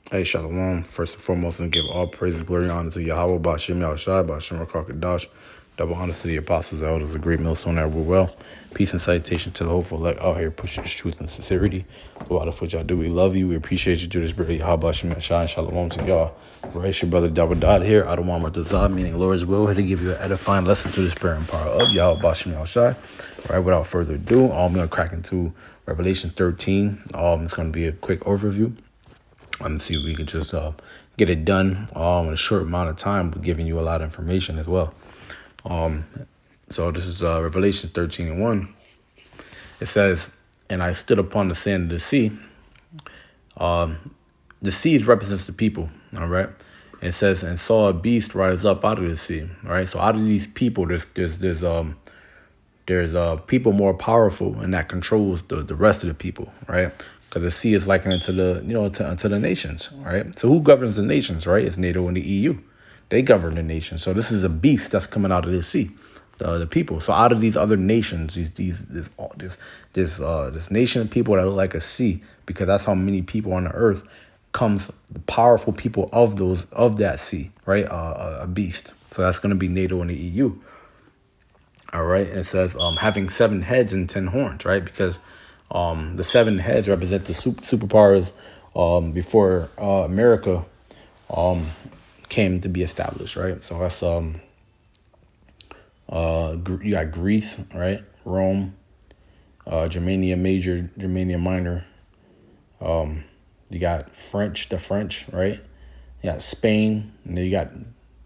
Hey, Shalom. First and foremost, and give all praises, glory, and honor to Yahweh, Bashim Yahushai, Bashim Rakakadash. Double honor to the apostles, the elders, the great millstone that were well. Peace and salutation to the hopeful elect out here pushing this truth and sincerity. Lord, of which y'all do, we love you. We appreciate you, Judas Spirit, Yahweh, Bashim Yahushai, Shalom to y'all. Right, it's your brother Double Dot here, Adonai Martazah, meaning Lord's will, here to give you an edifying lesson through the spirit and power of Yahweh, Bashim Yahushai. Right, without further ado, I'm going to crack into Revelation 13. It's going to be a quick overview. And see if we could just get it done in a short amount of time, but giving you a lot of information as well. So this is Revelation 13:1. It says, "And I stood upon the sand of the sea." The sea represents the people, all right? And it says, "And saw a beast rise up out of the sea." All right, so out of these people, there's people more powerful and that controls the rest of the people, right? Because the sea is likened to to the nations, right? So who governs the nations, right? It's NATO and the EU. They govern the nations. So this is a beast that's coming out of the sea, the people. So out of these other nations, this nation of people that look like a sea, because that's how many people on the earth, comes the powerful people of that sea, right? A beast. So that's going to be NATO and the EU. All right. And it says having 7 heads and 10 horns, right? Because the 7 heads represent the superpowers before America came to be established, right? So that's you got Greece, right? Rome, Germania Major, Germania Minor. You got the French, right? You got Spain, and then you got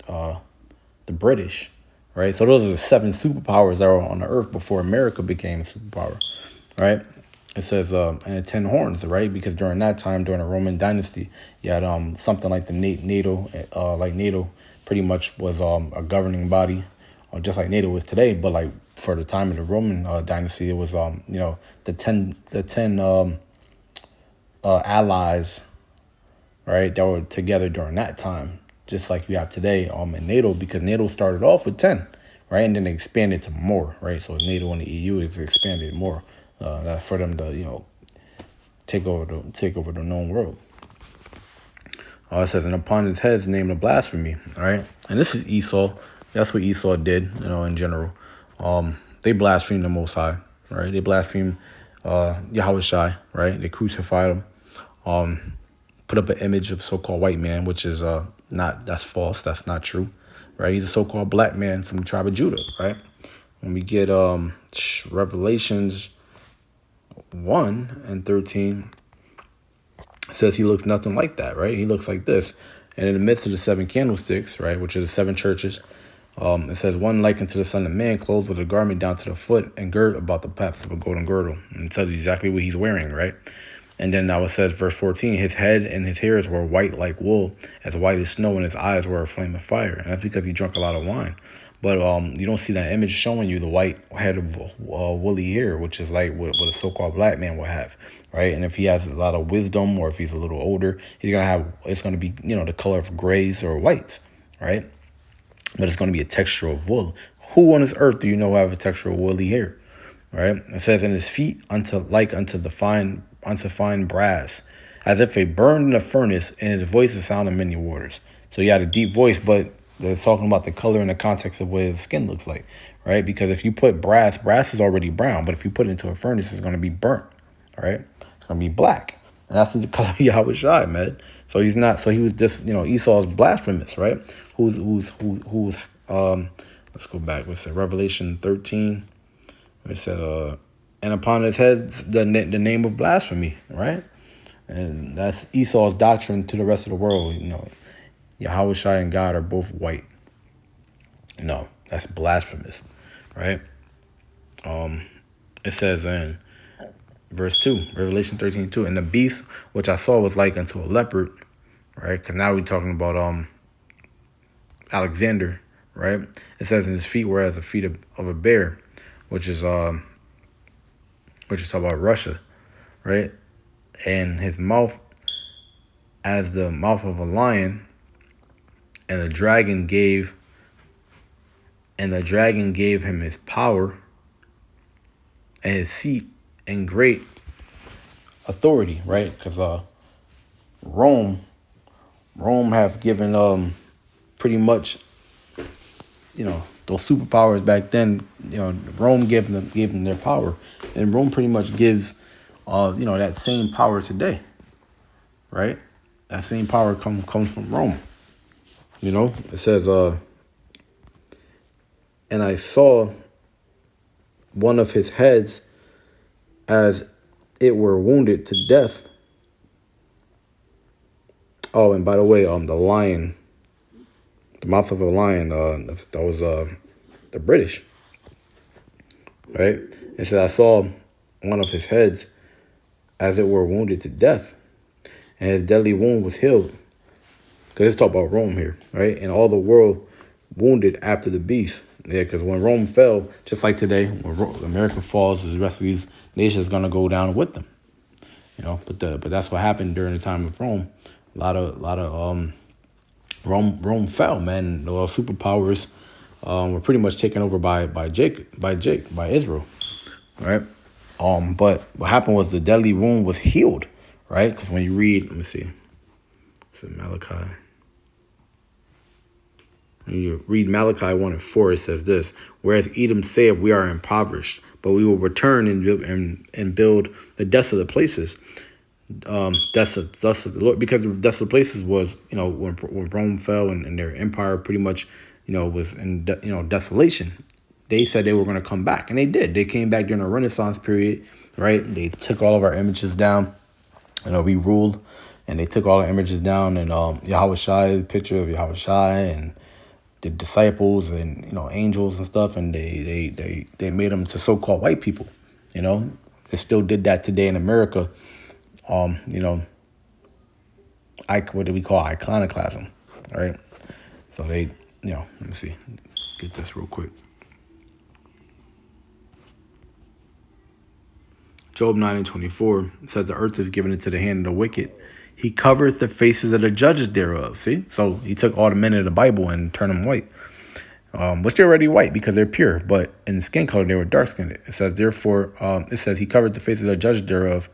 the British, right? So those are the 7 superpowers that were on the earth before America became a superpower, right? It says and 10 horns, right? Because during that time, during the Roman dynasty, you had something like the NATO, like NATO, pretty much was a governing body, just like NATO is today. But like for the time of the Roman dynasty, it was the ten allies, right, that were together during that time, just like you have today in NATO, because NATO started off with 10, right, and then they expanded to more, right? So NATO and the EU is expanded more for them to take over the known world. It says, "And upon his heads named a blasphemy," right? And this is Esau. That's what Esau did, in general. They blasphemed the Most High, right? They blasphemed Yahweh Shai, right? They crucified him. Put up an image of so-called white man, which is that's false. That's not true, right? He's a so-called black man from the tribe of Judah, right? When we get Revelations 1:13, it says he looks nothing like that, right? He looks like this. And in the midst of the 7 candlesticks, right, which are the 7 churches, it says, "One likened to the Son of Man, clothed with a garment down to the foot and girt about the paps of a golden girdle." And it tells you exactly what he's wearing, right? And then now it says, verse 14, "His head and his hairs were white like wool, as white as snow, and his eyes were a flame of fire." And that's because he drank a lot of wine. But you don't see that image showing you the white head of woolly hair, which is like what a so-called black man will have, right? And if he has a lot of wisdom, or if he's a little older, it's gonna be the color of grays or whites, right? But it's gonna be a texture of wool. Who on this earth do you know have a texture of woolly hair? Right? It says, "In his feet unto fine brass, as if they burned in a furnace, and his voice is sound of many waters." So he had a deep voice, but it's talking about the color and the context of what his skin looks like, right? Because if you put brass is already brown, but if you put it into a furnace, it's going to be burnt, right? It's going to be black. And that's what the color of Yahweh Shai, man. So he's not, so he was just, Esau's blasphemous, right? Who's, let's go back. What's it? Revelation 13. It said, "And upon his head the name of blasphemy," right? And that's Esau's doctrine to the rest of the world. Yahweh Shai and God are both white. No, that's blasphemous, right? It says in verse 2, Revelation 13:2, "And the beast which I saw was like unto a leopard," right? Because now we're talking about Alexander, right? It says, "And his feet were as the feet of a bear," which is talking about Russia, right? "And his mouth as the mouth of a lion, and the dragon gave him his power and his seat and great authority," right? Because Rome Rome have given pretty much, those superpowers back then. Rome gave them their power, and Rome pretty much gives that same power today, right? That same power comes from Rome. It says, and I saw one of his heads as it were wounded to death. Oh, and by the way, the lion, the mouth of a lion, that was the British, right? It said, I saw one of his heads as it were wounded to death, and his deadly wound was healed. Because it's talking about Rome here, right? And all the world wounded after the beast. Yeah, because when Rome fell, just like today, when America falls, the rest of these nations going to go down with them. But that's what happened during the time of Rome. A lot of Rome fell, man. The superpowers were pretty much taken over by Israel, right? But what happened was the deadly wound was healed, right? Because when you read, let me see, it's Malachi. When you read Malachi 1:4, it says this: whereas Edom saith, we are impoverished, but we will return and build the desolate places. Desolate the Lord, because the desolate places was, when Rome fell and their empire pretty much, was in desolation. They said they were going to come back, and they did. They came back during the Renaissance period, right? They took all of our images down. We ruled, and they took all the images down, and Yahweh Shai, the picture of Yahweh Shai, and the disciples, and angels and stuff, and they made them to so-called white people. They still did that today in America. What do we call iconoclasm, right? So they, let me see, get this real quick. Job 9:24 says, the earth is given into the hand of the wicked. He covereth the faces of the judges thereof. See? So he took all the men of the Bible and turned them white, which they're already white because they're pure. But in skin color, they were dark-skinned. It says, therefore, he covered the faces of the judges thereof.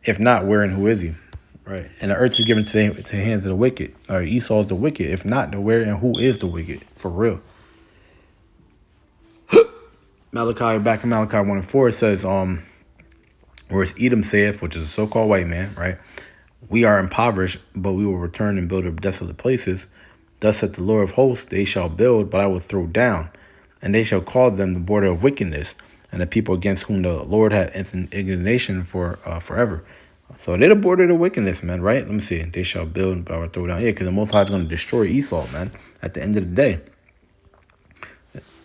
If not, where and who is he? Right. And the earth is given to the hands of the wicked. Esau is the wicked. If not, the where and who is the wicked? For real. Back in Malachi 1:4, it says, whereas Edom saith, which is a so-called white man, right? We are impoverished, but we will return and build up desolate places. Thus saith the Lord of hosts, they shall build, but I will throw down. And they shall call them the border of wickedness, and the people against whom the Lord had indignation for forever. So they're the border of wickedness, man, right? Let me see. They shall build, but I will throw down. Yeah, because the Most High is going to destroy Esau, man, at the end of the day.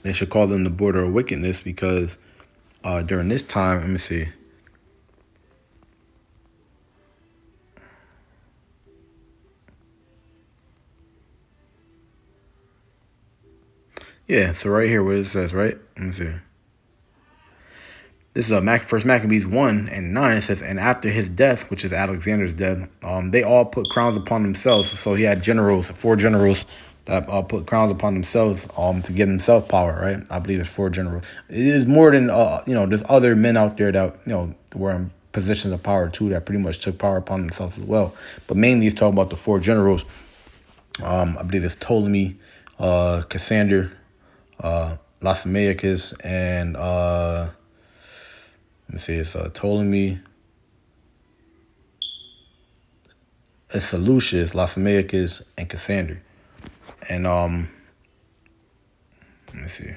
They should call them the border of wickedness because during this time, let me see. Yeah, so right here where it says, right? Let me see. This is First Maccabees 1:9. It says, and after his death, which is Alexander's death, they all put crowns upon themselves. So he had four generals that put crowns upon themselves to give himself power, right? I believe it's four generals. It is more than, there's other men out there that, were in positions of power too that pretty much took power upon themselves as well. But mainly he's talking about the four generals. I believe it's Ptolemy, Cassander, Lysimachus, and let me see, it's Ptolemy, it's Seleucus, Lysimachus, and Cassander. And let me see.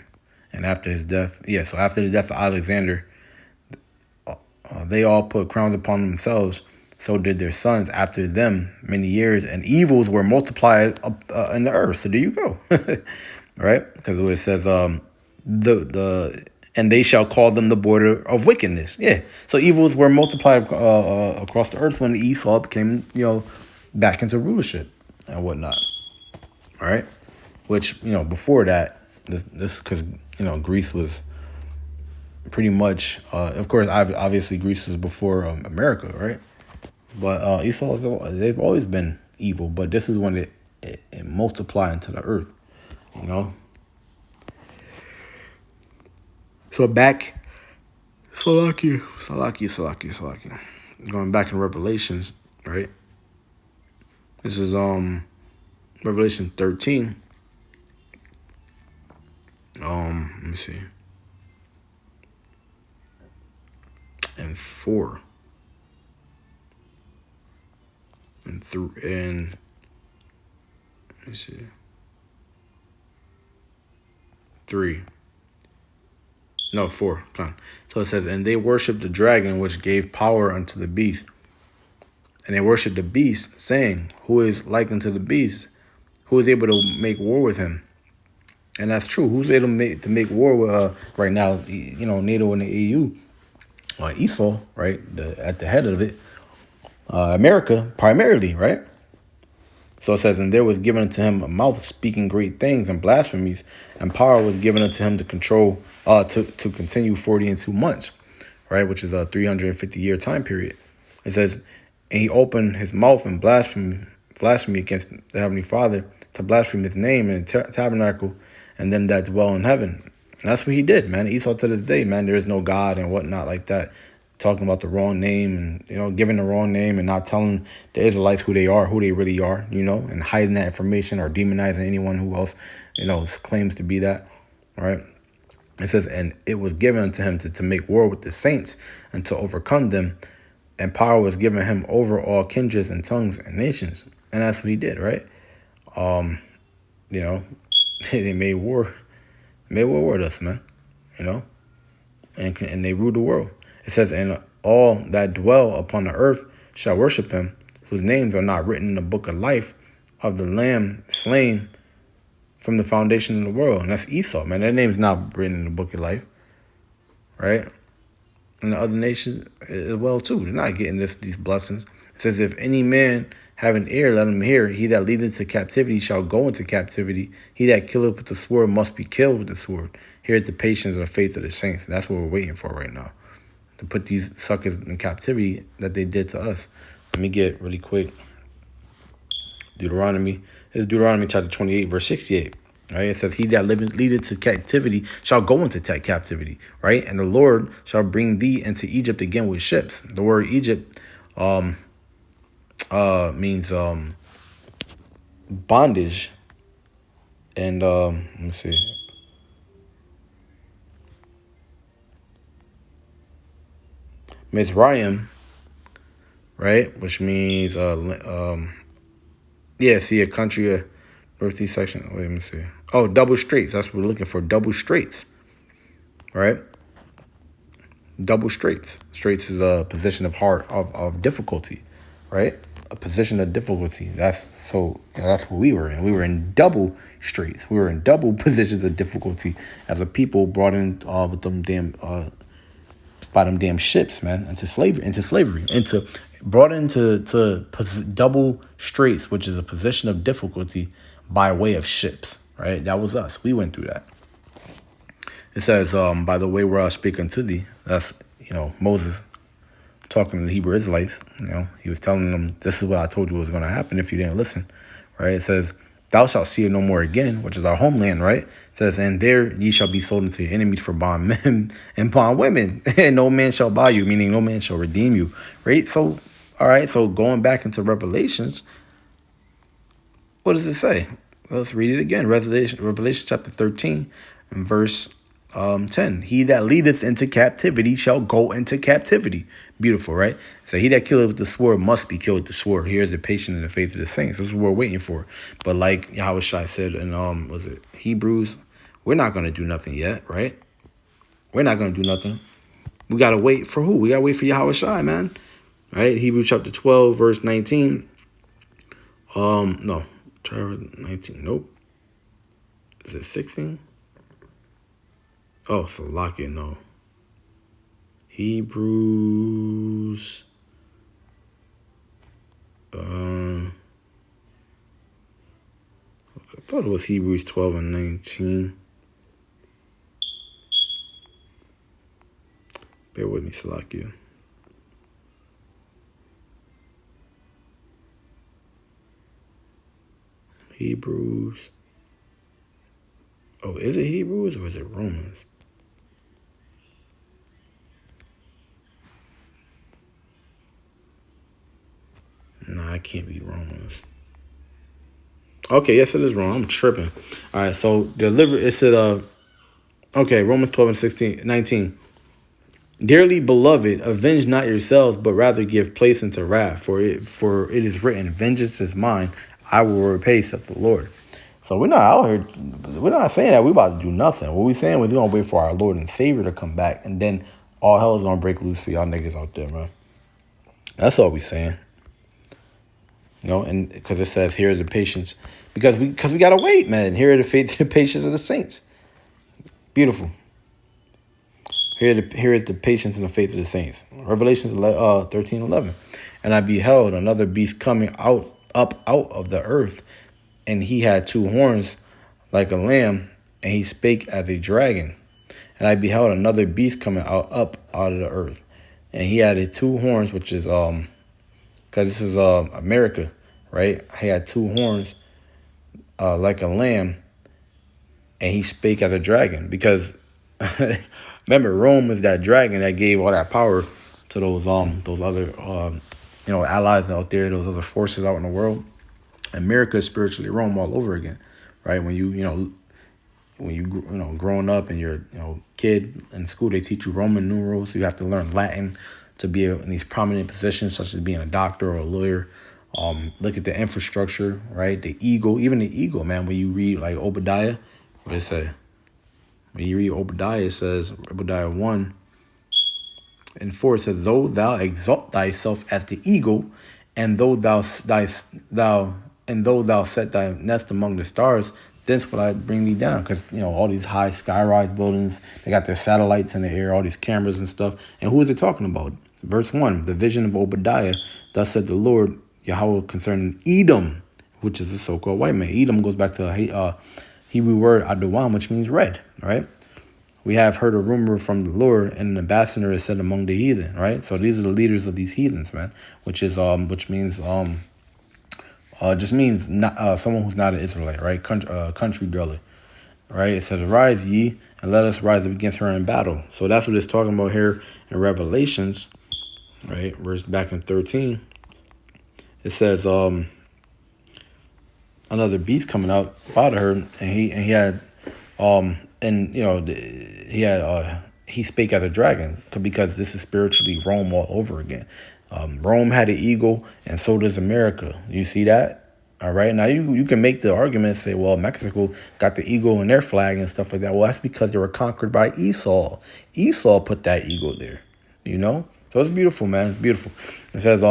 And after his death, so after the death of Alexander, they all put crowns upon themselves. So did their sons after them many years, and evils were multiplied in the earth. So there you go. Right? Because it says and they shall call them the border of wickedness. Yeah. So evils were multiplied across the earth when Esau came, back into rulership and whatnot. All right. Which, before that, this because, Greece was pretty much, of course, obviously Greece was before America, right? But Esau, they've always been evil, but this is when it multiplied into the earth, So back, Salaki. Going back in Revelations, right? This is Revelation 13. Let me see. And 4. And let me see. 3. No, 4. Come on. So it says, and they worshiped the dragon, which gave power unto the beast. And they worshiped the beast, saying, who is like unto the beast? Who is able to make war with him? And that's true. Who's able to make war with right now? NATO and the EU, Esau, right? At the head of it, America primarily, right? So it says, and there was given unto him a mouth speaking great things and blasphemies, and power was given unto him to control, to continue 40 and 2 months, right? Which is a 350-year time period. It says, and he opened his mouth and blasphemy against the Heavenly Father, to blaspheme his name and tabernacle and them that dwell in heaven. And that's what he did, man. Esau to this day, man, there is no God and whatnot like that. Talking about the wrong name and, giving the wrong name and not telling the Israelites who they are, who they really are, and hiding that information or demonizing anyone who else, claims to be that, right? It says, and it was given unto him to make war with the saints and to overcome them. And power was given him over all kindreds and tongues and nations. And that's what he did, right? They made war with us, man, and they ruled the world. It says, and all that dwell upon the earth shall worship him, whose names are not written in the book of life of the Lamb slain from the foundation of the world. And that's Esau, man. Their name's not written in the book of life, right? And the other nations as well, too. They're not getting these blessings. It says, if any man have an ear, let him hear. He that leadeth to captivity shall go into captivity. He that killeth with the sword must be killed with the sword. Here's the patience and the faith of the saints. And that's what we're waiting for right now, to put these suckers in captivity that they did to us. Let me get really quick. Deuteronomy. This is Deuteronomy chapter 28, verse 68. Right? It says, he that leadeth to captivity shall go into captivity, right? And the Lord shall bring thee into Egypt again with ships. The word Egypt means bondage. And let me see. Mizraim, right? Which means a country northeast section. Wait, let me see. Oh, double straits. That's what we're looking for. Double straits. Right? Double straits. Straits is a position of difficulty, right? A position of difficulty. That's what we were in. We were in double straits. We were in double positions of difficulty as a people brought in with them damn by them damn ships, man, into slavery, brought into double straits, which is a position of difficulty by way of ships, right? That was us. We went through that. It says, by the way where I speak unto thee, that's, Moses talking to the Hebrew Israelites, he was telling them, this is what I told you was going to happen if you didn't listen, right? It says, thou shalt see it no more again, which is our homeland, right? It says, and there ye shall be sold into your enemies for bond men and bond women, and no man shall buy you, meaning no man shall redeem you, right? So, all right, so going back into Revelations, what does it say? Let's read it again. Revelation chapter 13 and verse 10. He that leadeth into captivity shall go into captivity. Beautiful, right? So he that killeth with the sword must be killed with the sword. Here's the patience and the faith of the saints. This is what we're waiting for. But like Yahushua said in was it Hebrews, we're not gonna do nothing yet, right? We're not gonna do nothing. We gotta wait for who? We gotta wait for Yahushua, man. Right? Hebrews chapter 12, verse 19. No. 19. Nope. Is it 16? Oh, Salakia, no. Hebrews. I thought it was Hebrews 12 and 19. Bear with me, Salakia. Hebrews. Oh, is it Hebrews or is it Romans? Nah, it can't be Romans. Okay, yes, it is wrong. I'm tripping. All right, so deliver. It said, okay, Romans 12 and 16, 19. Dearly beloved, avenge not yourselves, but rather give place unto wrath. For it is written, vengeance is mine, I will repay, saith the Lord. So we're not out here, we're not saying that we're about to do nothing. What we're saying is we're going to wait for our Lord and Savior to come back, and then all hell is going to break loose for y'all niggas out there, man. That's all we saying. You know, and because it says, here are the patience, because we got to wait, man. Here are the faith and the patience of the saints. Beautiful. Here is the patience and the faith of the saints. Revelations 13:11. And I beheld another beast coming up out of the earth, and he had two horns like a lamb, and he spake as a dragon. And I beheld another beast coming up out of the earth, and he had two horns, which is because this is America, right? He had two horns like a lamb, and he spake as a dragon, because remember, Rome is that dragon that gave all that power to those other allies out there, those other forces out in the world. America is spiritually Rome all over again, right? When you growing up and you're kid in school, they teach you Roman numerals. You have to learn Latin to be in these prominent positions, such as being a doctor or a lawyer. Look at the infrastructure, right? The eagle, even the eagle, man. When you read like Obadiah, what it say? When you read Obadiah, it says, Obadiah 1 and 4, it says, though thou exalt thyself as the eagle, and though thou set thy nest among the stars, thence will I bring thee down. Because all these high skyrise buildings, they got their satellites in the air, all these cameras and stuff. And who is it talking about? Verse 1, the vision of Obadiah, thus said the Lord Yahweh concerning Edom, which is the so-called white man. Edom goes back to Hebrew word Adawam, which means red, right? We have heard a rumor from the Lord, and an ambassador is set among the heathen, right? So these are the leaders of these heathens, man, which means just means not someone who's not an Israelite, right? Country dweller, right? It says, "Arise ye, and let us rise up against her in battle." So that's what it's talking about here in Revelations, right? Verse back in 13, it says, another beast coming out of her, and he had he spake as a dragon, because this is spiritually Rome all over again. Rome had an eagle, and so does America. You see that? All right. Now you can make the argument, say, well, Mexico got the eagle in their flag and stuff like that. Well, that's because they were conquered by Esau. Esau put that eagle there, So it's beautiful, man. It's beautiful. It says,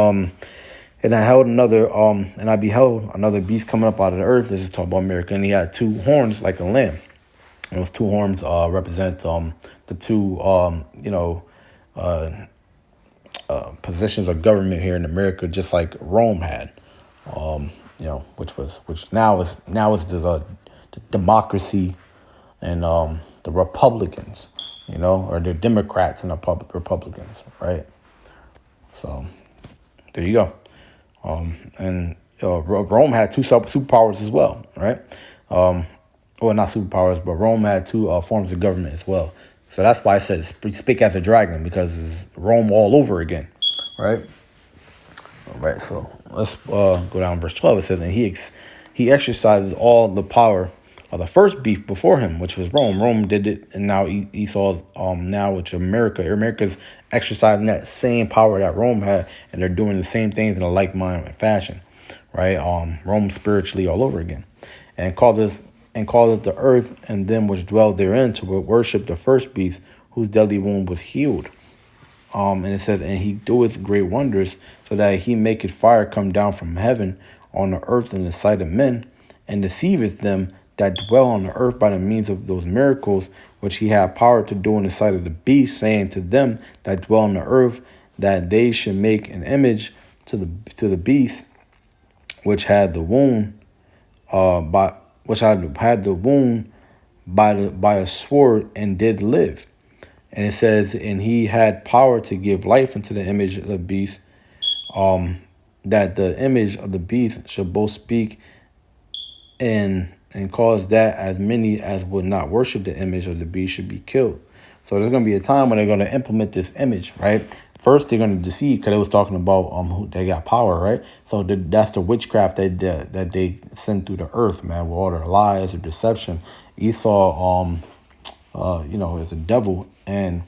and I beheld another beast coming up out of the earth. This is talking about America, and he had two horns like a lamb. And those two horns represent the two positions of government here in America, just like Rome had. Which now is the democracy and the Republicans, or the Democrats and the Republicans, right? So there you go. And Rome had two superpowers as well, right? Well, not superpowers, but Rome had two forms of government as well. So that's why I said speak as a dragon, because it's Rome all over again, right? All right, so let's go down verse 12. It says, and he exercised all the power of the first beast before him, which was Rome. Rome did it, and now Esau, now which America's exercising that same power that Rome had, and they're doing the same things in a like-minded fashion, right? Rome spiritually all over again, and calleth the earth and them which dwell therein to worship the first beast, whose deadly wound was healed. And it says, and he doeth great wonders, so that he maketh fire come down from heaven on the earth in the sight of men, and deceiveth them that dwell on the earth by the means of those miracles which he had power to do in the sight of the beast, saying to them that dwell on the earth, that they should make an image to the beast which had the wound by a sword, and did live. And it says, and he had power to give life unto the image of the beast, that the image of the beast should both speak and cause that as many as would not worship the image of the beast should be killed. So there's going to be a time when they're going to implement this image, right? first they're going to deceive because it was talking about who they got power, right? So that's the witchcraft that they send through the earth, man, with all their lies or deception. Esau, is a devil, and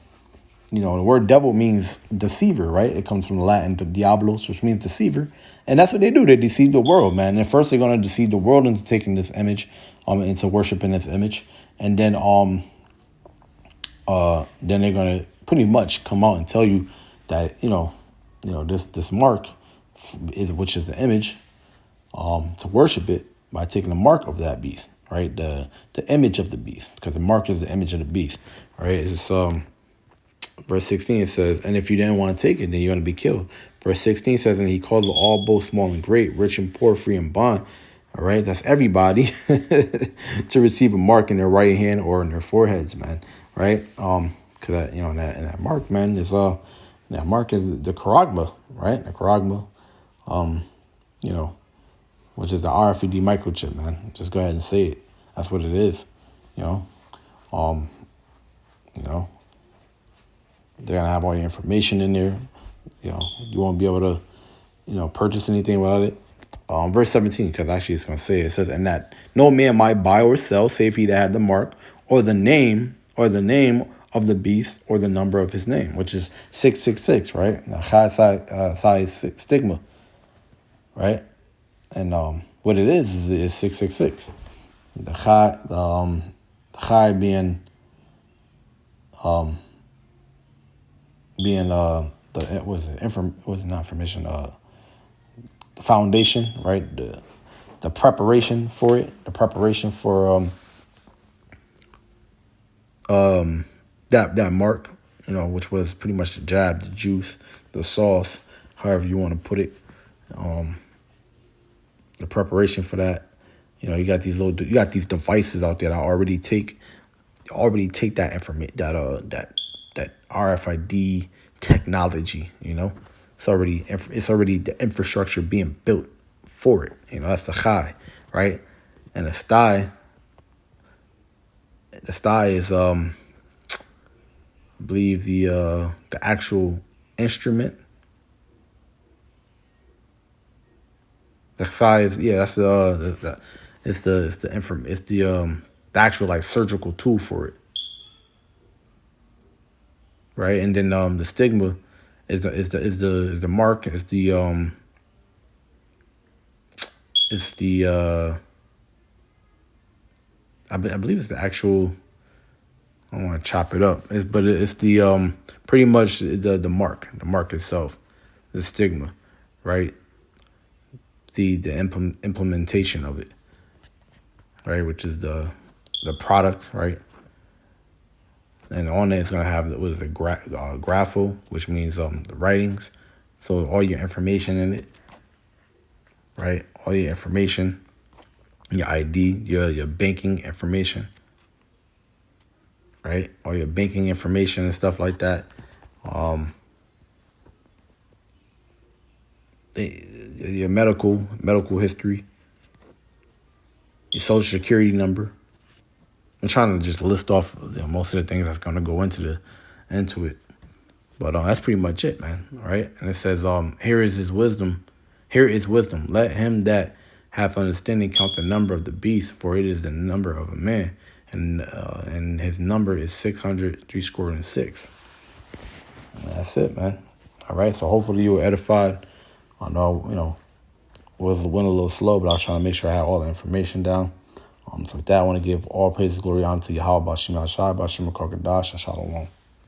the word devil means deceiver, right? It comes from the Latin diablos, which means deceiver. And that's what they do. They deceive the world, man. And first they're going to deceive the world into taking this image, into worshiping this image. And then they're going to pretty much come out and tell you that, this mark which is the image, to worship it by taking the mark of that beast, right? The image of the beast, because the mark is the image of the beast, right? It's verse 16, it says, and if you didn't want to take it, then you're going to be killed. Verse 16 says, and he calls all, both small and great, rich and poor, free and bond. All right, that's everybody to receive a mark in their right hand or in their foreheads, man. Right? Because that mark, man, is that mark is the charagma, right? The charagma, which is the RFID microchip, man. Just go ahead and say it. That's what it is. They're gonna have all your information in there. You won't be able to, purchase anything without it. Verse 17, because actually it's gonna say it says, and that no man might buy or sell, save he that had the mark, or the name of the beast, or the number of his name, which is 666, right? The chai stigma, right? And what it is 666. The chai being the foundation, right? The preparation for it, the preparation for that mark, which was pretty much the jab, the juice, the sauce, however you want to put it. The preparation for that, you got these devices out there that already take that information, that RFID technology. It's already the infrastructure being built for it. That's the chai, right? And the sty is I believe the actual instrument. The chai is that's the actual like surgical tool for it, right? And then the stigma is the mark, is the I believe it's the actual. I don't want to chop it up, but it's the pretty much the mark itself, the stigma, right? The implementation of it, right? Which is the product, right? And on it, it's gonna have the grapho, which means the writings. So all your information in it, right? All your information, your ID, your banking information, right? All your banking information and stuff like that. Your medical history, your social security number. I'm trying to just list off most of the things that's going to go into it. But that's pretty much it, man. All right. And it says, here is his wisdom. Here is wisdom. Let him that hath understanding count the number of the beast, for it is the number of a man. And his number is 666. That's it, man. All right. So hopefully you were edified. I know, went a little slow, but I was trying to make sure I had all the information down. So with that, I want to give all praise and glory honor to Yahweh, Bashim Ashai, Bashim Kakadash, and Shalom.